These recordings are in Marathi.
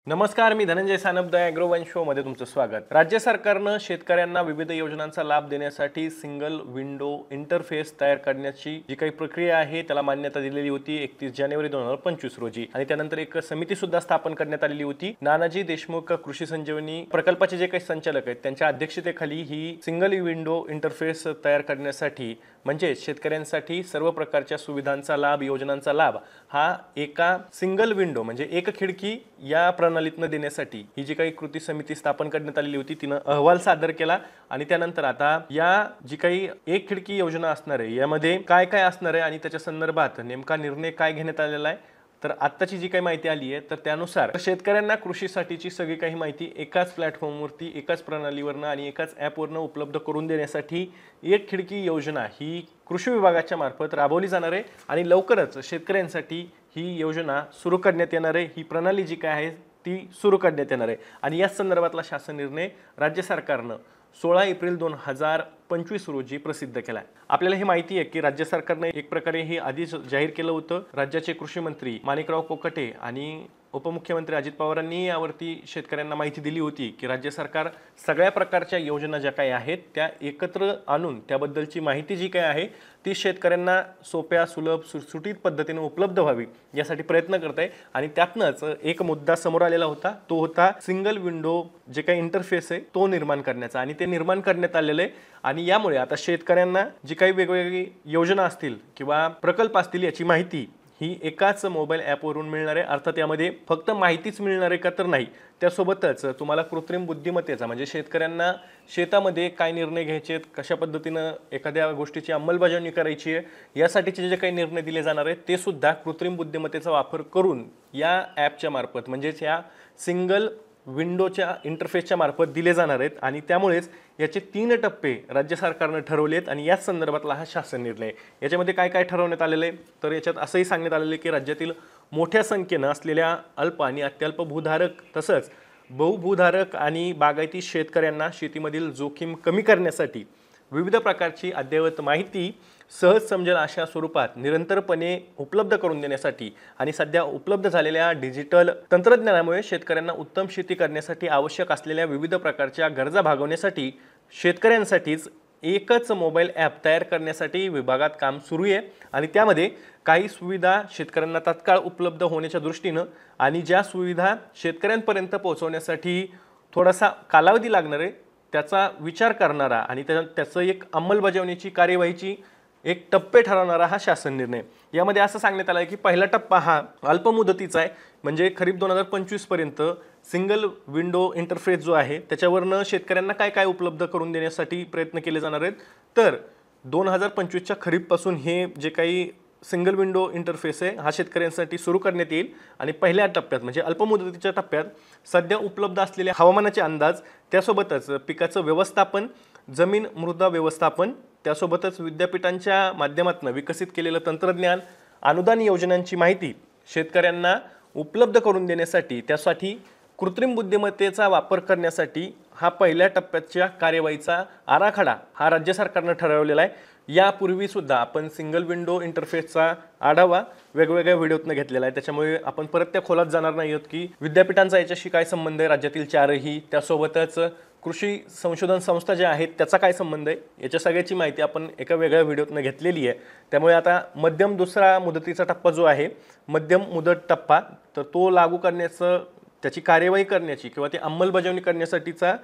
नमस्कार, मी धनंजय सानप ॲग्रोवन शोमध्ये तुमचं स्वागत। राज्य सरकारनं शेतकऱ्यांना विविध योजनांचा लाभ देण्यासाठी सिंगल विंडो इंटरफेस तयार करण्याची जी काही प्रक्रिया आहे त्याला मान्यता दिलेली होती 31 जानेवारी 2025 रोजी आणि त्यानंतर एक समिती सुद्धा स्थापन करण्यात आलेली होती। नानाजी देशमुख कृषी संजीवनी प्रकल्पाचे जे काही संचालक आहेत त्यांच्या अध्यक्षतेखाली ही सिंगल विंडो इंटरफेस तयार करण्यासाठी म्हणजे शेतकऱ्यांसाठी सर्व प्रकारच्या सुविधांचा लाभ योजनांचा लाभ हा एका सिंगल विंडो म्हणजे एक खिडकी या प्रणालीतनं देण्यासाठी ही जी काही कृती समिती स्थापन करण्यात आलेली होती तिनं अहवाल सादर केला आणि त्यानंतर आता या जी काही एक खिडकी योजना असणार आहे यामध्ये काय काय असणार आहे आणि त्याच्या संदर्भात नेमका निर्णय काय घेण्यात आलेला आहे तर आत्ताची जी काही माहिती आली आहे तर त्यानुसार शेतकऱ्यांना कृषीसाठीची सगळी काही माहिती एकाच प्लॅटफॉर्मवरती एकाच प्रणालीवरनं आणि एकाच ॲपवरनं उपलब्ध करून देण्यासाठी एक खिडकी योजना ही कृषी विभागाच्या मार्फत राबवली जाणार आहे आणि लवकरच शेतकऱ्यांसाठी ही योजना सुरू करण्यात येणार आहे। ही प्रणाली जी काय आहे ती सुरू करण्यात येणार आहे आणि या संदर्भातला शासन निर्णय राज्य सरकारनं 16 एप्रिल 2025 रोजी प्रसिद्ध केला। आपल्याला हे माहिती आहे की राज्य सरकारने एक प्रकारे हे आधीच जाहीर केलं होतं। राज्याचे कृषी मंत्री माणिकराव कोकाटे आणि उपमुख्यमंत्री अजित पवारांनी यावरती शेतकऱ्यांना माहिती दिली होती की राज्य सरकार सगळ्या प्रकारच्या योजना ज्या काही आहेत त्या एकत्र आणून त्याबद्दलची माहिती जी काही आहे ती शेतकऱ्यांना सोप्या सुलभ सुटसुटीत पद्धतीने उपलब्ध व्हावी यासाठी प्रयत्न करत आहे आणि त्यातनंच एक मुद्दा समोर आलेला होता तो होता सिंगल विंडो जे काही इंटरफेस आहे तो निर्माण करण्याचा आणि ते निर्माण करण्यात आलेलं आहे आणि यामुळे आता शेतकऱ्यांना जी काही वेगवेगळी योजना असतील किंवा प्रकल्प असतील याची माहिती ही एकाच मोबाईल ॲपवरून मिळणार आहे। अर्थात यामध्ये फक्त माहितीच मिळणार आहे का तर नाही, त्यासोबतच तुम्हाला कृत्रिम बुद्धिमत्तेचा म्हणजे शेतकऱ्यांना शेतामध्ये काय निर्णय घ्यायचे आहेत कशा पद्धतीनं एखाद्या गोष्टीची अंमलबजावणी करायची आहे यासाठीचे जे काही निर्णय दिले जाणार आहेत ते सुद्धा कृत्रिम बुद्धिमत्तेचा वापर करून या ॲपच्या मार्फत म्हणजेच या सिंगल विंडोच्या इंटरफेसच्या मार्फत दिले जाणार आहेत आणि त्यामुळेच याचे 3 टप्पे राज्य सरकारने ठरवलेत आणि याच संदर्भातला हा शासन निर्णय। याच्यामध्ये काय काय ठरवण्यात आलेलं आहे तर याच्यात असंही सांगण्यात आलेलं आहे की राज्यातील मोठ्या संख्येनं असलेल्या अल्प आणि अत्यल्प भूधारक तसंच बहुभूधारक आणि बागायती शेतकऱ्यांना शेतीमधील जोखीम कमी करण्यासाठी विविध प्रकारची अद्ययावत माहिती सहज समजेल अशा स्वरूपात निरंतरपणे उपलब्ध करून देण्यासाठी आणि सध्या उपलब्ध झालेल्या डिजिटल तंत्रज्ञानामुळे शेतकऱ्यांना उत्तम शेती करण्यासाठी आवश्यक असलेल्या विविध प्रकारच्या गरजा भागवण्यासाठी शेतकऱ्यांसाठीच एकच मोबाईल ॲप तयार करण्यासाठी विभागात काम सुरू आहे आणि त्यामध्ये काही सुविधा शेतकऱ्यांना तात्काळ उपलब्ध होण्याच्या दृष्टीनं आणि ज्या सुविधा शेतकऱ्यांपर्यंत पोहोचवण्यासाठी थोडासा कालावधी लागणार आहे त्याचा विचार करणारा आणि त्याचं एक अंमलबजावणीची कार्यवाहीची एक टप्पे ठरवणारा हा शासन निर्णय। यामध्ये असं सांगण्यात आलं आहे की पहिला टप्पा हा अल्पमुदतीचा आहे म्हणजे खरीप 2025 पर्यंत सिंगल विंडो इंटरफेस जो आहे त्याच्यावरनं शेतकऱ्यांना काय काय उपलब्ध करून देण्यासाठी प्रयत्न केले जाणार आहेत तर 2025च्या खरीपपासून हे जे काही सिंगल विंडो इंटरफेस आहे हा शेतकऱ्यांसाठी सुरू करण्यात येईल आणि पहिल्या टप्प्यात म्हणजे अल्पमुदतीच्या टप्प्यात सध्या उपलब्ध असलेले हवामानाचे अंदाज त्यासोबतच पिकाचं व्यवस्थापन जमीन मृदा व्यवस्थापन त्यासोबतच विद्यापीठांच्या माध्यमातून विकसित केलेलं तंत्रज्ञान अनुदान योजनांची माहिती शेतकऱ्यांना उपलब्ध करून देण्यासाठी त्यासाठी कृत्रिम बुद्धिमत्तेचा वापर करण्यासाठी हा पहिल्या टप्प्याच्या कार्यवाहीचा आराखडा हा राज्य सरकारने ठरवलेला आहे। यापूर्वी सुद्धा आपण सिंगल विंडो इंटरफेसचा आढावा वेगवेगळ्या व्हिडिओतनं घेतलेला आहे त्याच्यामुळे आपण परत त्या खोलात जाणार नाही आहोत की विद्यापीठांचा याच्याशी काय संबंध आहे राज्यातील 4ही त्यासोबतच कृषी संशोधन संस्था ज्या आहेत त्याचा काय संबंध आहे याच्या सगळ्याची माहिती आपण एका वेगळ्या व्हिडिओतनं घेतलेली आहे। त्यामुळे आता मध्यम दुसरा मुदतीचा टप्पा जो आहे मध्यम मुदत टप्पा तर तो लागू करण्याचं त्याची कार्यवाही करण्याची किंवा ती अंमलबजावणी करण्यासाठीचा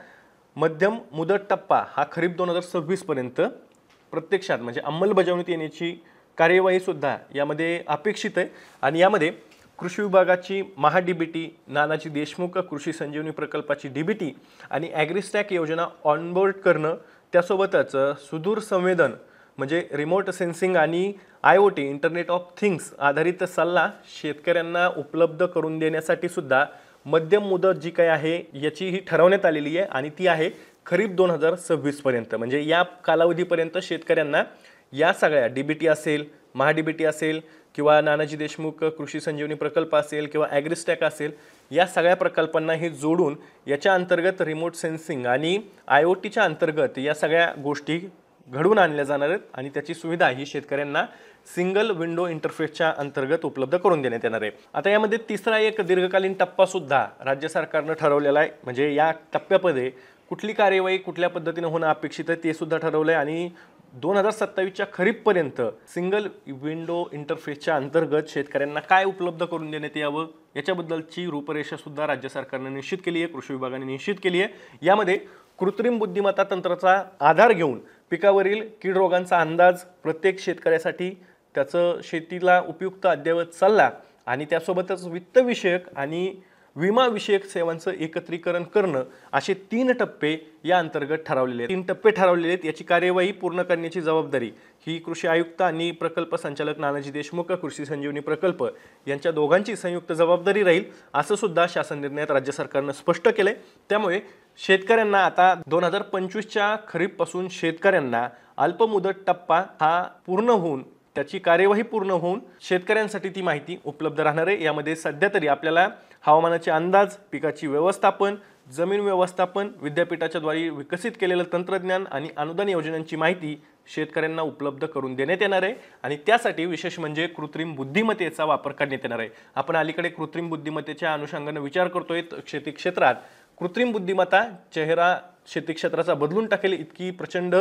मध्यम मुदत टप्पा हा खरीप 2026 पर्यंत प्रत्यक्षात म्हणजे अंमलबजावणीत येण्याची कार्यवाही सुद्धा यामध्ये अपेक्षित आहे आणि यामध्ये कृषी विभागाची महाडीबीटी नानाजी देशमुख कृषी संजीवनी प्रकल्पाची डीबीटी आणि ॲग्रिस्टॅक योजना ऑनबोर्ड करणं त्यासोबतच सुदूर संवेदन म्हणजे रिमोट सेन्सिंग आणि IoT इंटरनेट ऑफ थिंग्स आधारित सल्ला शेतकऱ्यांना उपलब्ध करून देण्यासाठी सुद्धा मध्यम मुदत जी काही आहे याची ही ठरवण्यात आलेली आहे आणि ती आहे खरीप 2026 पर्यंत म्हणजे या कालावधीपर्यंत शेतकऱ्यांना या सगळ्या डीबीटी असेल महाडीबीटी असेल किंवा नानाजी देशमुख कृषी संजीवनी प्रकल्प असेल किंवा ॲग्रिस्टॅक असेल या सगळ्या प्रकल्पांना हे जोडून याच्या अंतर्गत रिमोट सेन्सिंग आणि IoTच्या अंतर्गत या सगळ्या गोष्टी घडवून आणल्या जाणार आहेत आणि त्याची सुविधा ही शेतकऱ्यांना सिंगल विंडो इंटरफेसच्या अंतर्गत उपलब्ध करून देण्यात येणार आहे। आता यामध्ये तिसरा एक दीर्घकालीन टप्पा सुद्धा राज्य सरकारनं ठरवलेला आहे, म्हणजे या टप्प्यामध्ये कुठली कार्यवाही कुठल्या पद्धतीने होणं अपेक्षित आहे ते सुद्धा ठरवलं आहे आणि 2027च्या खरीपपर्यंत सिंगल विंडो इंटरफेसच्या अंतर्गत शेतकऱ्यांना काय उपलब्ध करून देण्यात यावं याच्याबद्दलची रूपरेषा सुद्धा राज्य सरकारने निश्चित केली आहे, कृषी विभागाने निश्चित केली आहे। यामध्ये कृत्रिम बुद्धिमत्ता तंत्राचा आधार घेऊन पिकावरील कीड रोगांचा अंदाज, प्रत्येक शेतकऱ्यासाठी त्याचं शेतीला उपयुक्त अद्ययावत सल्ला आणि त्यासोबतच वित्तविषयक आणि विमाविषयक सेवांचं एकत्रीकरण करणं असे 3 टप्पे या अंतर्गत ठरवलेले आहेत। 3 टप्पे ठरवलेले आहेत। याची कार्यवाही पूर्ण करण्याची जबाबदारी ही कृषी आयुक्त आणि प्रकल्प संचालक नानाजी देशमुख कृषी संजीवनी प्रकल्प यांच्या दोघांची संयुक्त जबाबदारी राहील असं सुद्धा शासन निर्णयात राज्य सरकारनं स्पष्ट केलंय। त्यामुळे शेतकऱ्यांना आता 2025च्या खरीपपासून शेतकऱ्यांना अल्पमुदत टप्पा हा पूर्ण होऊन त्याची कार्यवाही पूर्ण होऊन शेतकऱ्यांसाठी ती माहिती उपलब्ध राहणार आहे। यामध्ये सध्या तरी आपल्याला हवामानाचे अंदाज, पिकाची व्यवस्थापन, जमीन व्यवस्थापन, विद्यापीठाच्या द्वारे विकसित केलेलं तंत्रज्ञान आणि अनुदान योजनांची माहिती शेतकऱ्यांना उपलब्ध करून देण्यात येणार आहे आणि त्यासाठी विशेष म्हणजे कृत्रिम बुद्धिमत्तेचा वापर करण्यात येणार आहे। आपण अलीकडे कृत्रिम बुद्धिमत्तेच्या अनुषंगाने विचार करतोय शेती क्षेत्रात कृत्रिम बुद्धिमत्ता चेहरा शेती क्षेत्राचा बदलून टाकेल इतकी प्रचंड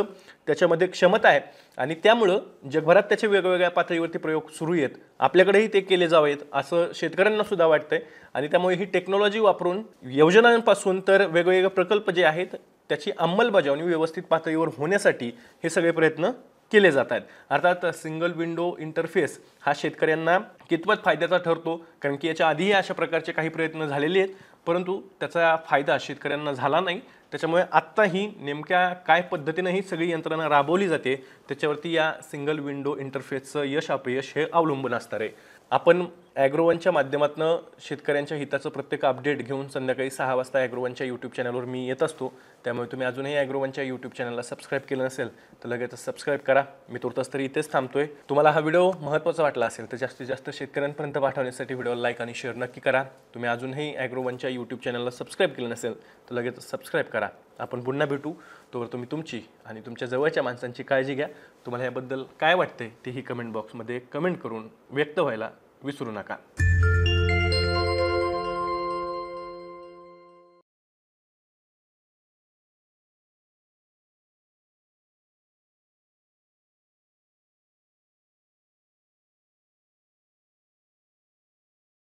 त्याच्यामध्ये क्षमता आहे आणि त्यामुळे जगभरात त्याचे वेगवेगळ्या पातळीवरती प्रयोग सुरू आहेत, आपल्याकडेही ते केले जावेत असं शेतकऱ्यांना सुद्धा वाटतंय आणि त्यामुळे ही टेक्नॉलॉजी वापरून योजनांपासून तर वेगवेगळे प्रकल्प जे आहेत त्याची अंमलबजावणी व्यवस्थित पातळीवर होण्यासाठी हे सगळे प्रयत्न केले जात आहेत। अर्थात सिंगल विंडो इंटरफेस हा शेतकऱ्यांना कितपत फायद्याचा ठरतो, कारण की याच्या आधीही अशा प्रकारचे काही प्रयत्न झालेले आहेत परंतु त्याचा फायदा शेतकऱ्यांना झाला नाही। त्याच्यामुळे आत्ताही नेमक्या काय पद्धतीने ही सगळी यंत्रणा राबवली जाते त्याच्यावरती या सिंगल विंडो इंटरफेसचं यश अपयश हे अवलंबून असणार आहे। आपण ॲग्रोवनच्या माध्यमातून शेतकऱ्यांच्या हिताचं प्रत्येक अपडेट घेऊन संध्याकाळी 6 वाजता ॲग्रोवनच्या यूट्यूब चॅनलवर मी येत असतो, त्यामुळे तुम्ही अजूनही ॲग्रोवनच्या यूट्यूब चॅनलला सबस्क्राईब केलं नसेल तर लगेच सबस्क्राईब करा। मी तुर्तास तरी इथेच थांबतोय। तुम्हाला हा व्हिडिओ महत्त्वाचा वाटला असेल तर जास्तीत जास्त शेतकऱ्यांपर्यंत पाठवण्यासाठी व्हिडिओला लाईक आणि शेअर नक्की करा। तुम्ही अजूनही ॲग्रोवनच्या यूट्यूब चॅनलला सबस्क्राईब केलं नसेल तर लगेच सबस्क्राईब करा। आपण पुन्हा भेटू, तोवर तुम्ही तुमची आणि तुमच्या जवळच्या माणसांची काळजी घ्या। तुम्हाला याबद्दल काय वाटतंय तेही कमेंट बॉक्समध्ये कमेंट करून व्यक्त व्हायला विसरू नका।